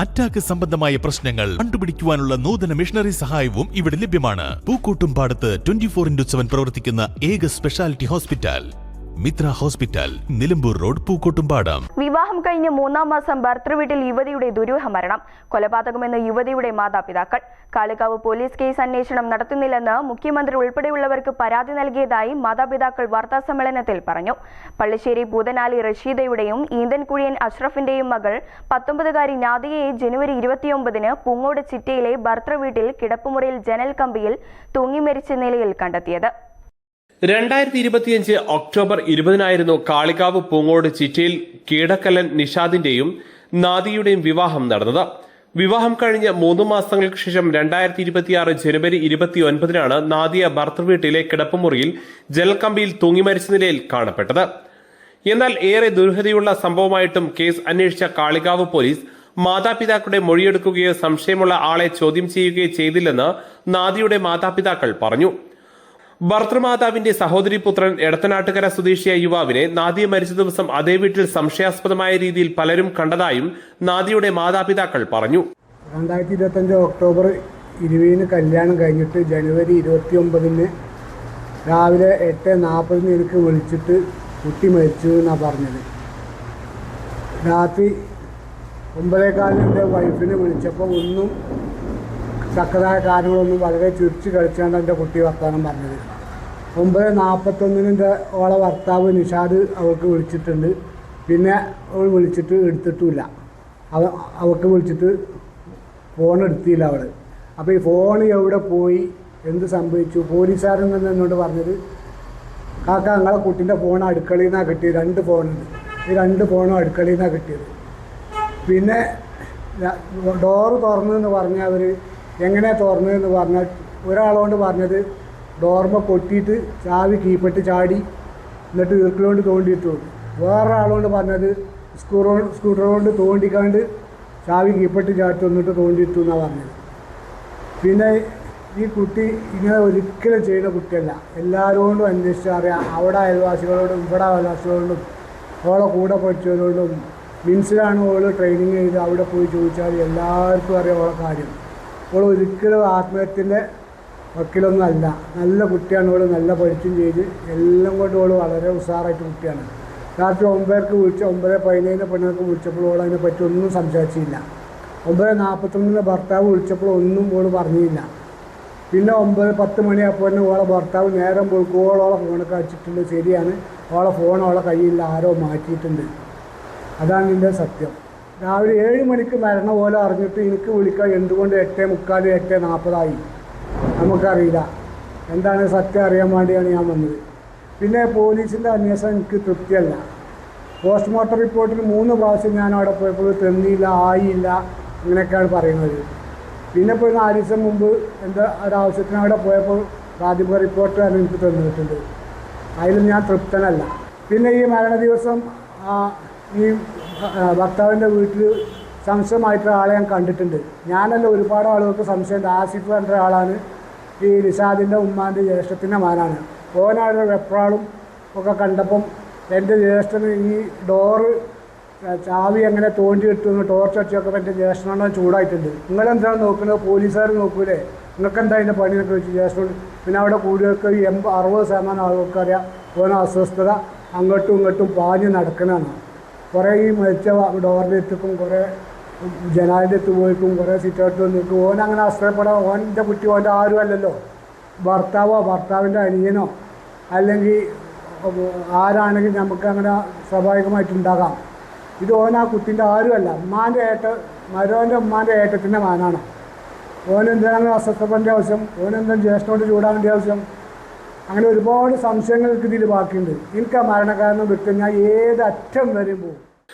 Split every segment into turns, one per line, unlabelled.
Attack സംബന്ധമായ പ്രശ്നങ്ങൾ കണ്ടുപിടിക്കുവാനുള്ള നൂതന മിഷണറി സഹായവും ഇവിടെ ലഭ്യമാണ്. പൂക്കോട്ടുംപാടത്ത് 24/7 പ്രവർത്തിക്കുന്ന ഏക speciality hospital Mitra hospital, Nilambur road, Pookkottumpadam.
വിവാഹം കഴിഞ്ഞ് 3-ാം മാസം ഭർത്തൃവീട്ടിൽ യുവതിയുടെ ദുരൂഹ മരണം. കൊലപാതകമെന്ന് യുവതിയുടെ മാതാപിതാക്കൾ. കാളികാവ് പോലീസ് കേസ് അന്വേഷണം നടത്തുന്നില്ലെന്ന് മുഖ്യമന്ത്രി ഉൾപ്പെടെയുള്ളവർക്ക് പരാതി നൽകിയതായി മാതാപിതാക്കൾ വാർത്താസമ്മേളനത്തിൽ പറഞ്ഞു. പള്ളിശ്ശേരി പൂതനാലി റഷീദയുടെയും ഈന്തൻകുഴിയൻ അഷ്റഫിന്റെയും മകൾ 19-കാരി നാദിയയെ ജനുവരി 29-ന് പൂങ്ങോട് ചിറ്റയിലെ ഭർത്തൃവീട്ടിൽ കിടപ്പുമുറിയിൽ ജനൽ കമ്പിയിൽ തൂങ്ങി മരിച്ച നിലയിൽ കണ്ടെത്തിയത്.
2025 ഒക്ടോബർ 20-നായിരുന്നു കാളികാവ് പൂങ്ങോട് ചിറ്റയിൽ കീടക്കല്ലൻ നിഷാദിന്റെയും നാദിയുടെയും വിവാഹം നടന്നത്. വിവാഹം കഴിഞ്ഞ് 3 മാസങ്ങൾക്ക് ശേഷം 2026 ജനുവരി 29-നാണ് നാദിയ ഭർത്തൃവീട്ടിലെ കിടപ്പുമുറിയിൽ ജലക്കമ്പിയിൽ തൂങ്ങി മരിച്ച നിലയിൽ കാണപ്പെട്ടത്. എന്നാൽ ഏറെ ദുരൂഹതയുള്ള സംഭവമായിട്ടും കേസ് അന്വേഷിച്ച കാളികാവ് പോലീസ് മാതാപിതാക്കളുടെ മൊഴിയെടുക്കുകയോ സംശയമുള്ള ആളെ ചോദ്യം ചെയ്യുകയോ ചെയ്തില്ലെന്ന് നാദിയുടെ മാതാപിതാക്കൾ പറഞ്ഞു. ഭർത്തൃമാതാവിന്റെ സഹോദരി പുത്രൻ എടത്തനാട്ടുകര സ്വദേശിയായ യുവാവിനെ നാദിയ മരിച്ച ദിവസം അതേ വീട്ടിൽ സംശയാസ്പദമായ രീതിയിൽ പലരും കണ്ടതായും നാദിയുടെ മാതാപിതാക്കൾ പറഞ്ഞു.
2025 ഒക്ടോബർ 20-ന് കല്യാണം കഴിഞ്ഞിട്ട് ജനുവരി 29-ന് രാവിലെ 8:40 എനിക്ക് വിളിച്ചിട്ട് കുട്ടി മരിച്ചു എന്നാണ് പറഞ്ഞത്. രാത്രി 9:15 എൻ്റെ വൈഫിനെ വിളിച്ചപ്പോൾ ഒന്നും തക്കതായ കാര്യങ്ങളൊന്നും വളരെ ചുരിച്ച് കളിച്ചാണ് എൻ്റെ കുട്ടി വർത്തമാനം പറഞ്ഞത്. 9:41-ന് എൻ്റെ ഓളെ ഭർത്താവ് നിഷാദ് അവൾക്ക് വിളിച്ചിട്ടുണ്ട്. പിന്നെ അവൾ വിളിച്ചിട്ട് എടുത്തിട്ടുമില്ല. അവൾക്ക് വിളിച്ചിട്ട് ഫോൺ എടുത്തില്ല അവൾ. അപ്പോൾ ഈ ഫോൺ എവിടെ പോയി, എന്ത് സംഭവിച്ചു? പോലീസുകാരൻ തന്നെ എന്നോട് പറഞ്ഞത്, കാക്ക നിങ്ങളെ കുട്ടീൻ്റെ ഫോൺ അടുക്കളയിൽ നിന്നാണ് കിട്ടിയത്. 2 ഫോണുണ്ട്. ഈ 2 ഫോണും അടുക്കളയിൽ നിന്നാണ് കിട്ടിയത്. പിന്നെ ഡോറ് തുറന്നതെന്ന് പറഞ്ഞാൽ അവർ എങ്ങനെ തുറന്നതെന്ന് പറഞ്ഞാൽ ഒരാളോട് പറഞ്ഞത് ഡോർമ കൊട്ടിയിട്ട് ചാവി കീപ്പെട്ട് ചാടി എന്നിട്ട് ഈർക്കിലോണ്ട് തോണ്ടിയിട്ടു. വേറൊരാളോട് പറഞ്ഞത് സ്കൂട്ടർ കൊണ്ട് തോണ്ടിക്കാണ്ട് ചാവി കീപ്പെട്ട് ചാട്ടി വന്നിട്ട് തോണ്ടിയിട്ടു എന്നാണ് പറഞ്ഞത്. പിന്നെ ഈ കുട്ടി ഇങ്ങനെ ഒരിക്കലും ചെയ്യുന്ന കുട്ടിയല്ല. എല്ലാവരോടും അന്വേഷിച്ചറിയാം. അവിടെ അയൽവാസികളോടും ഇവിടെ അയൽവാസികളോടും ഓളെ കൂടെ പഠിച്ചവരോടും മിൻസിലാണ് ഓൾ ട്രെയിനിങ് ചെയ്ത് അവിടെ പോയി ചോദിച്ചാൽ എല്ലാവർക്കും അറിയാം ഓളെ കാര്യം. ഓൾ ഒരിക്കലും ആത്മഹത്യൻ്റെ വക്കീലൊന്നും അല്ല. നല്ല കുട്ടിയാണ് ഓൾ. നല്ല പഠിച്ചും ചെയ്ത് എല്ലാം കൊണ്ട് ഓൾ വളരെ ഉഷാറായിട്ട് കുട്ടിയാണ്. രാത്രി 9:00-ക്ക് വിളിച്ച് 9:15 പെണ്ണുങ്ങൾക്ക് വിളിച്ചപ്പോൾ ഓൾ അതിനെപ്പറ്റി ഒന്നും സംസാരിച്ചില്ല. 9:41 ഭർത്താവ് വിളിച്ചപ്പോൾ ഒന്നും ഓൾ പറഞ്ഞില്ല. പിന്നെ 9:10 മണിയായപ്പോൾ തന്നെ ഓളെ ഭർത്താവ് നേരം പോയിക്കോളോളെ ഫോണൊക്കെ അടിച്ചിട്ടുണ്ട്. ശരിയാണ്, ഓളെ ഫോൺ ഓളെ കയ്യിൽ ആരോ മാറ്റിയിട്ടുണ്ട്. അതാണ് ഇതിൻ്റെ സത്യം. രാവിലെ 7 മണിക്ക് മരണം പോലെ അറിഞ്ഞിട്ട് എനിക്ക് വിളിക്കാൻ എന്തുകൊണ്ട് 8:45 8:40 നമുക്കറിയില്ല. എന്താണ് സത്യം അറിയാൻ വേണ്ടിയാണ് ഞാൻ വന്നത്. പിന്നെ പോലീസിൻ്റെ അന്വേഷണം എനിക്ക് തൃപ്തിയല്ല. പോസ്റ്റ്മോർട്ടം റിപ്പോർട്ടിൽ 3 പ്രാവശ്യം ഞാൻ അവിടെ പോയപ്പോൾ തെന്നിയില്ല, ആയില്ല, അങ്ങനെയൊക്കെയാണ് പറയുന്നത്. പിന്നെ ഇപ്പോൾ 4 ദിവസം മുമ്പ് എൻ്റെ ഒരാവശ്യത്തിന് അവിടെ പോയപ്പോൾ പ്രാഥമിക റിപ്പോർട്ട് എനിക്ക് തന്നിട്ടുണ്ട്. അതിലും ഞാൻ തൃപ്തനല്ല. പിന്നെ ഈ മരണ ദിവസം ഈ ഭർത്താവിൻ്റെ വീട്ടിൽ സംശയമായിട്ടുള്ള ആളെ ഞാൻ കണ്ടിട്ടുണ്ട്. ഞാനല്ല, ഒരുപാട് ആളുകൾക്ക് സംശയമുണ്ട്. ആസിഫ് എன்ற ആളാണ് ഈ നിഷാദിൻ്റെ ഉമ്മാൻ്റെ ജ്യേഷ്ഠത്തിൻ്റെ മകനാണ്. ഓനാണ് വെപ്രാളും ഒക്കെ കണ്ടപ്പം എൻ്റെ ജ്യേഷ്ഠന് ഈ ഡോറ് ചാവി എങ്ങനെ തോണ്ടി കിട്ടുമെന്ന് ടോർച്ച് അടിച്ചൊക്കെ എൻ്റെ ജ്യേഷ്ഠനോട് ചൂടായിട്ടുണ്ട്. നിങ്ങളെന്താണ് നോക്കുന്നത്? പോലീസുകാർ നോക്കൂലേ? നിങ്ങൾക്ക് എന്താ അതിൻ്റെ പണിയൊക്കെ വെച്ച് ജ്യേഷ്ഠൻ. പിന്നെ അവിടെ കൂടിയൊക്കെ 60% ആളുകൾക്കറിയാം ഓരോ അസ്വസ്ഥത അങ്ങോട്ടും ഇങ്ങോട്ടും പാഞ്ഞ് നടക്കണതാണ്. കുറേ ഈ മരിച്ച ഡോറിൻ്റെ എത്തിക്കും, കുറേ ജനാലിൻ്റെ എത്ത് പോയിക്കും, കുറേ സിറ്റൗട്ടിൽ നിൽക്കും. ഓനങ്ങനെ ആശ്രയപ്പെടാൻ ഓൻ്റെ കുട്ടി ഓൻ്റെ ആരും അല്ലല്ലോ. ഭർത്താവിൻ്റെ അനിയനോ അല്ലെങ്കിൽ ആരാണെങ്കിൽ നമുക്ക് അങ്ങനെ സ്വാഭാവികമായിട്ടുണ്ടാകാം. ഇത് ഓൻ ആ കുട്ടീൻ്റെ ആരുമല്ല. മരോൻ്റെ ഉമ്മാൻ്റെ ഏട്ടത്തിൻ്റെ മകനാണ്. ഓനെന്താണ് അസ്വസ്ഥപ്പെടേണ്ട ആവശ്യം? ഓനെന്താണ് ജ്യേഷ്ഠനോട് ചൂടാകേണ്ട ആവശ്യം? അങ്ങനെ ഒരുപാട് സംശയങ്ങൾക്ക് ഇതിൽ ബാക്കിയുണ്ട്. എനിക്ക് ആ മരണകാരണം വിട്ട് ഞാൻ ഏത് അറ്റം വരെയും പോകും.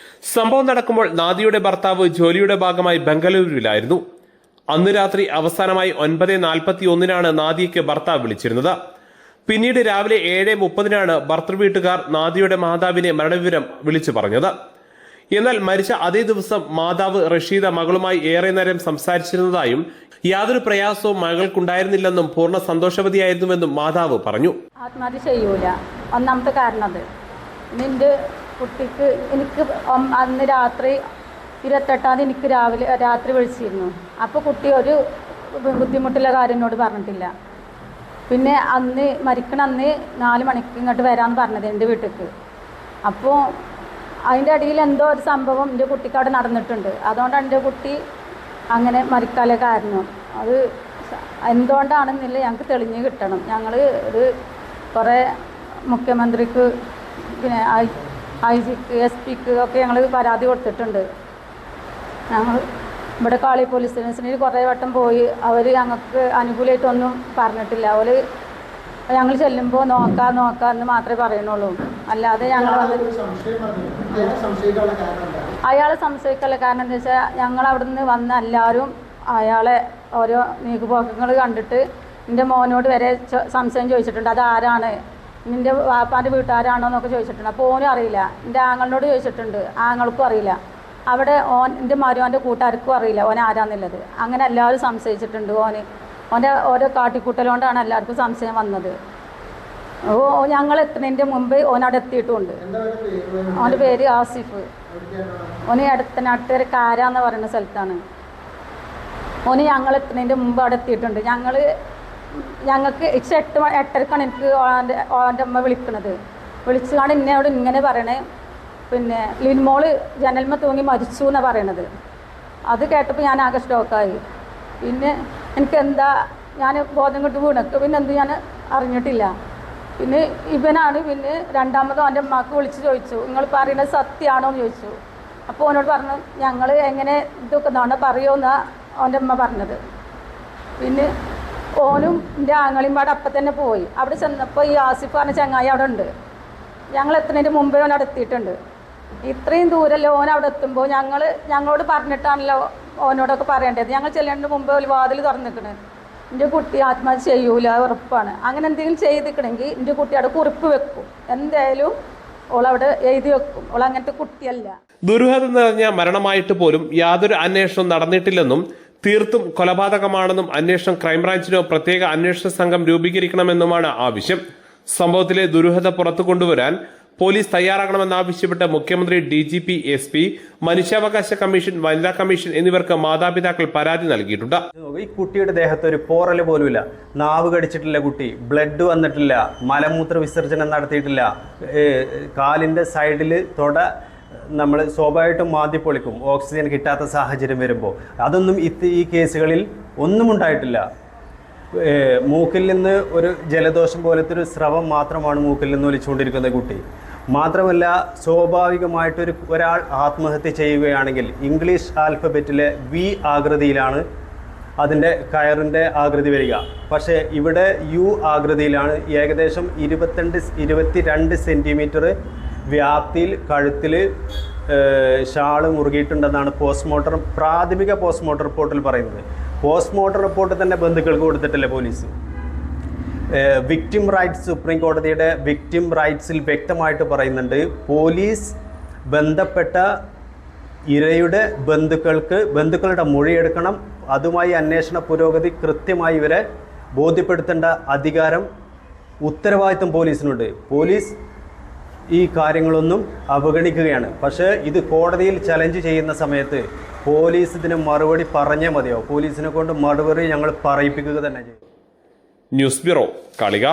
സംഭവം നടക്കുമ്പോൾ നാദിയുടെ ഭർത്താവ് ജോലിയുടെ ഭാഗമായി ബംഗളൂരുവിലായിരുന്നു. അന്ന് രാത്രി അവസാനമായി 9:41 നാദിയയ്ക്ക് ഭർത്താവ് വിളിച്ചിരുന്നത്. പിന്നീട് രാവിലെ 7:30 ഭർത്തൃവീട്ടുകാർ നാദിയുടെ മാതാവിനെ മരണവിവരം വിളിച്ചു പറഞ്ഞത്. എന്നാൽ മരിച്ച അതേ ദിവസം മാതാവ് റഷീദ മകളുമായി ഏറെ നേരം സംസാരിച്ചിരുന്നതായും യാതൊരു പ്രയാസവും മകൾക്കുണ്ടായിരുന്നില്ലെന്നും പൂർണ്ണ സന്തോഷവതിയായിരുന്നുവെന്നും മാതാവ് പറഞ്ഞു.
ആത്മഹത്യ ചെയ്യൂല. ഒന്നാമത്തെ കാരണം അത് നിന്റെ കുട്ടിക്ക് എനിക്ക് അന്ന് രാത്രി 28-ാം തീയതി എനിക്ക് രാത്രി വിളിച്ചിരുന്നു. അപ്പോൾ കുട്ടി ഒരു ബുദ്ധിമുട്ടുള്ള കാര്യം എന്നോട് പറഞ്ഞിട്ടില്ല. പിന്നെ അന്ന് മരിക്കണ അന്ന് 4 മണിക്ക് ഇങ്ങോട്ട് വരാമെന്ന് പറഞ്ഞത് എൻ്റെ വീട്ടിലേക്ക്. അപ്പോൾ അതിൻ്റെ ഇടയിൽ എന്തോ ഒരു സംഭവം എൻ്റെ കുട്ടിക്ക് അവിടെ നടന്നിട്ടുണ്ട്. അതുകൊണ്ടാണ് എൻ്റെ കുട്ടി അങ്ങനെ മരിക്കാനുള്ള കാരണം. അത് എന്തുകൊണ്ടാണെന്നില്ല ഞങ്ങൾക്ക് തെളിഞ്ഞ് കിട്ടണം. ഞങ്ങൾ കുറേ മുഖ്യമന്ത്രിക്ക് പിന്നെ IG-ക്ക് SP-ക്ക് ഒക്കെ ഞങ്ങൾ പരാതി കൊടുത്തിട്ടുണ്ട്. ഞങ്ങൾ ഇവിടെ കാളി പോലീസ് സ്റ്റേഷനിൽ കുറേ വട്ടം പോയി. അവർ ഞങ്ങൾക്ക് അനുകൂലമായിട്ടൊന്നും പറഞ്ഞിട്ടില്ല. അവർ ഞങ്ങൾ ചെല്ലുമ്പോൾ നോക്കാമെന്ന് മാത്രമേ പറയുന്നുള്ളൂ. അല്ലാതെ ഞങ്ങൾ അയാളെ സംശയിക്കാനുള്ള കാരണം എന്താ വെച്ചാൽ ഞങ്ങൾ അവിടെ നിന്ന് വന്ന എല്ലാവരും അയാളെ ഓരോ നീക്കുപോക്കങ്ങൾ കണ്ടിട്ട് എൻ്റെ മോനോട് വരെ സംശയം ചോദിച്ചിട്ടുണ്ട്. അതാരാണ്, നിൻ്റെ വാപ്പാൻ്റെ വീട്ടുകാരാണോ എന്നൊക്കെ ചോദിച്ചിട്ടുണ്ട്. അപ്പോൾ ഓനും അറിയില്ല. എൻ്റെ ആങ്ങളിനോട് ചോദിച്ചിട്ടുണ്ട്, ആങ്ങൾക്കും അറിയില്ല. അവിടെ എൻ്റെ മരുവൻ്റെ കൂട്ടുകാർക്കും അറിയില്ല ഓൻ ആരാന്നുള്ളത്. അങ്ങനെ എല്ലാവരും സംശയിച്ചിട്ടുണ്ട്. ഓൻ്റെ ഓരോ കാട്ടിക്കൂട്ടലുകൊണ്ടാണ് എല്ലാവർക്കും സംശയം വന്നത്. ഞങ്ങൾ എത്തുന്നതിൻ്റെ മുമ്പ് ഓനവിടെ എത്തിയിട്ടുമുണ്ട്. ഓൻ്റെ പേര് ആസിഫ്. ഓന് അടുത്തനാട്ടുകാർ കാരാന്ന് പറയുന്ന സ്ഥലത്താണ്. ഓന് ഞങ്ങൾ എത്തുന്നതിൻ്റെ മുമ്പ് അവിടെ എത്തിയിട്ടുണ്ട്. ഞങ്ങൾക്ക് 8:30ക്കാണ് എനിക്ക് ഓൻ്റെ അമ്മ വിളിക്കുന്നത്. വിളിച്ചുകൊണ്ട് എന്നോട് ഇങ്ങനെ പറയണേ, പിന്നെ ലിൻമോള് ജനൽമ തൂങ്ങി മരിച്ചു എന്നാണ് പറയണത്. അത് കേട്ടപ്പോൾ ഞാൻ ആകെ സ്റ്റോക്കായി. പിന്നെ എനിക്കെന്താ, ഞാൻ ബോധം കെട്ട് വീണക്ക് പിന്നെ എന്ത് ഞാൻ അറിഞ്ഞിട്ടില്ല. പിന്നെ ഇവനാണ് പിന്നെ രണ്ടാമതും എൻ്റെ അമ്മക്ക് വിളിച്ച് ചോദിച്ചു, നിങ്ങൾ പറയുന്നത് സത്യമാണോ എന്ന് ചോദിച്ചു. അപ്പോൾ ഓനോട് പറഞ്ഞു, ഞങ്ങൾ എങ്ങനെ ഇതൊക്കെ നാണോ പറയുമെന്നാണ് അവൻ്റെ അമ്മ പറഞ്ഞത്. പിന്നെ ഓനും എൻ്റെ ആങ്ങളിയും പാടെ അപ്പം തന്നെ പോയി. അവിടെ ചെന്നപ്പോൾ ഈ ആസിഫ് പറഞ്ഞ ചങ്ങായി അവിടെ ഉണ്ട്. ഞങ്ങൾ എത്തുന്നതിന് മുമ്പേ ഓൻ അവിടെ എത്തിയിട്ടുണ്ട്. ഇത്രയും ദൂരമല്ലോ ഓൻ അവിടെ എത്തുമ്പോൾ ഞങ്ങളോട് പറഞ്ഞിട്ടാണല്ലോ ഓനോടൊക്കെ പറയേണ്ടത്. ഞങ്ങൾ ചെല്ലേണ്ടതിന് മുമ്പേ ഒരു വാതിൽ തുറന്നിക്കണ്, എൻ്റെ കുട്ടി ആത്മഹത്യ ചെയ്യൂല, ഉറപ്പാണ്. അങ്ങനെ എന്തെങ്കിലും ചെയ്തിക്കണമെങ്കിൽ എൻ്റെ കുട്ടി അവിടെ കുറിപ്പ് വെക്കും, എന്തായാലും ഓളവിടെ എഴുതി വെക്കും. ഓൾ അങ്ങനത്തെ കുട്ടിയല്ല.
ദുരൂഹത നിറഞ്ഞ മരണമായിട്ട് പോലും യാതൊരു അന്വേഷണവും നടന്നിട്ടില്ലെന്നും തീർത്തും കൊലപാതകമാണെന്നും അന്വേഷണം ക്രൈംബ്രാഞ്ചിനോ പ്രത്യേക അന്വേഷണ സംഘം രൂപീകരിക്കണമെന്നുമാണ് ആവശ്യം. സംഭവത്തിലെ ദുരൂഹത പുറത്തു കൊണ്ടുവരാൻ പോലീസ് തയ്യാറാകണമെന്നാവശ്യപ്പെട്ട് മുഖ്യമന്ത്രി, DGP, SP, മനുഷ്യാവകാശ കമ്മീഷൻ, വനിതാ കമ്മീഷൻ എന്നിവർക്ക് മാതാപിതാക്കൾ പരാതി നൽകിയിട്ടുണ്ട്.
ഈ കുട്ടിയുടെ ദേഹത്ത് ഒരു പോറൽ പോലുമില്ല, നാവ് കടിച്ചിട്ടില്ല, കുട്ടി ബ്ലഡ് വന്നിട്ടില്ല, മലമൂത്ര വിസർജനം നടത്തിയിട്ടില്ല, കാലിൻ്റെ സൈഡിൽ നമ്മൾ സ്വാഭാവികമായിട്ടും മാന്തിപ്പൊളിക്കും ഓക്സിജൻ കിട്ടാത്ത സാഹചര്യം വരുമ്പോൾ. അതൊന്നും ഈ കേസുകളിൽ ഒന്നും ഉണ്ടായിട്ടില്ല. മൂക്കിൽ നിന്ന് ഒരു ജലദോഷം പോലത്തെ ഒരു സ്രവം മാത്രമാണ് മൂക്കിൽ നിന്ന് ഒലിച്ചുകൊണ്ടിരിക്കുന്ന കുട്ടി. മാത്രമല്ല, ഒരാൾ ആത്മഹത്യ ചെയ്യുകയാണെങ്കിൽ ഇംഗ്ലീഷ് ആൽഫബറ്റിലെ V ആകൃതിയിലാണ് അതിൻ്റെ കയറിൻ്റെ ആകൃതി വരിക. പക്ഷേ ഇവിടെ U ആകൃതിയിലാണ്. ഏകദേശം 22 സെൻറ്റിമീറ്റർ വ്യാപ്തിയിൽ കഴുത്തിൽ ഷാള് മുറുകിയിട്ടുണ്ടെന്നാണ് പ്രാഥമിക പോസ്റ്റ്മോർട്ടം റിപ്പോർട്ടിൽ പറയുന്നത്. പോസ്റ്റ്മോർട്ടം റിപ്പോർട്ട് തന്നെ ബന്ധുക്കൾക്ക് കൊടുത്തിട്ടില്ല പോലീസ്. വിക്ടിം റൈറ്റ്സ്, സുപ്രീം കോടതിയുടെ വിക്ടിം റൈറ്റ്സിൽ വ്യക്തമായിട്ട് പറയുന്നുണ്ട്, പോലീസ് ബന്ധപ്പെട്ട ഇരയുടെ ബന്ധുക്കളുടെ മൊഴിയെടുക്കണം. അതുമായി അന്വേഷണ പുരോഗതി കൃത്യമായി ഇവരെ ബോധ്യപ്പെടുത്തേണ്ട അധികാരം, ഉത്തരവാദിത്വം പോലീസിനുണ്ട്. പോലീസ് ഈ കാര്യങ്ങളൊന്നും അവഗണിക്കുകയാണ്. പക്ഷേ ഇത് കോടതിയിൽ ചലഞ്ച് ചെയ്യുന്ന സമയത്ത് പോലീസ് ഇതിന് മറുപടി പറഞ്ഞേ മതിയോ? പോലീസിനെ കൊണ്ട് മറുപടി ഞങ്ങൾ പറയിപ്പിക്കുക തന്നെ ചെയ്യും.
News bureau, കാളിക.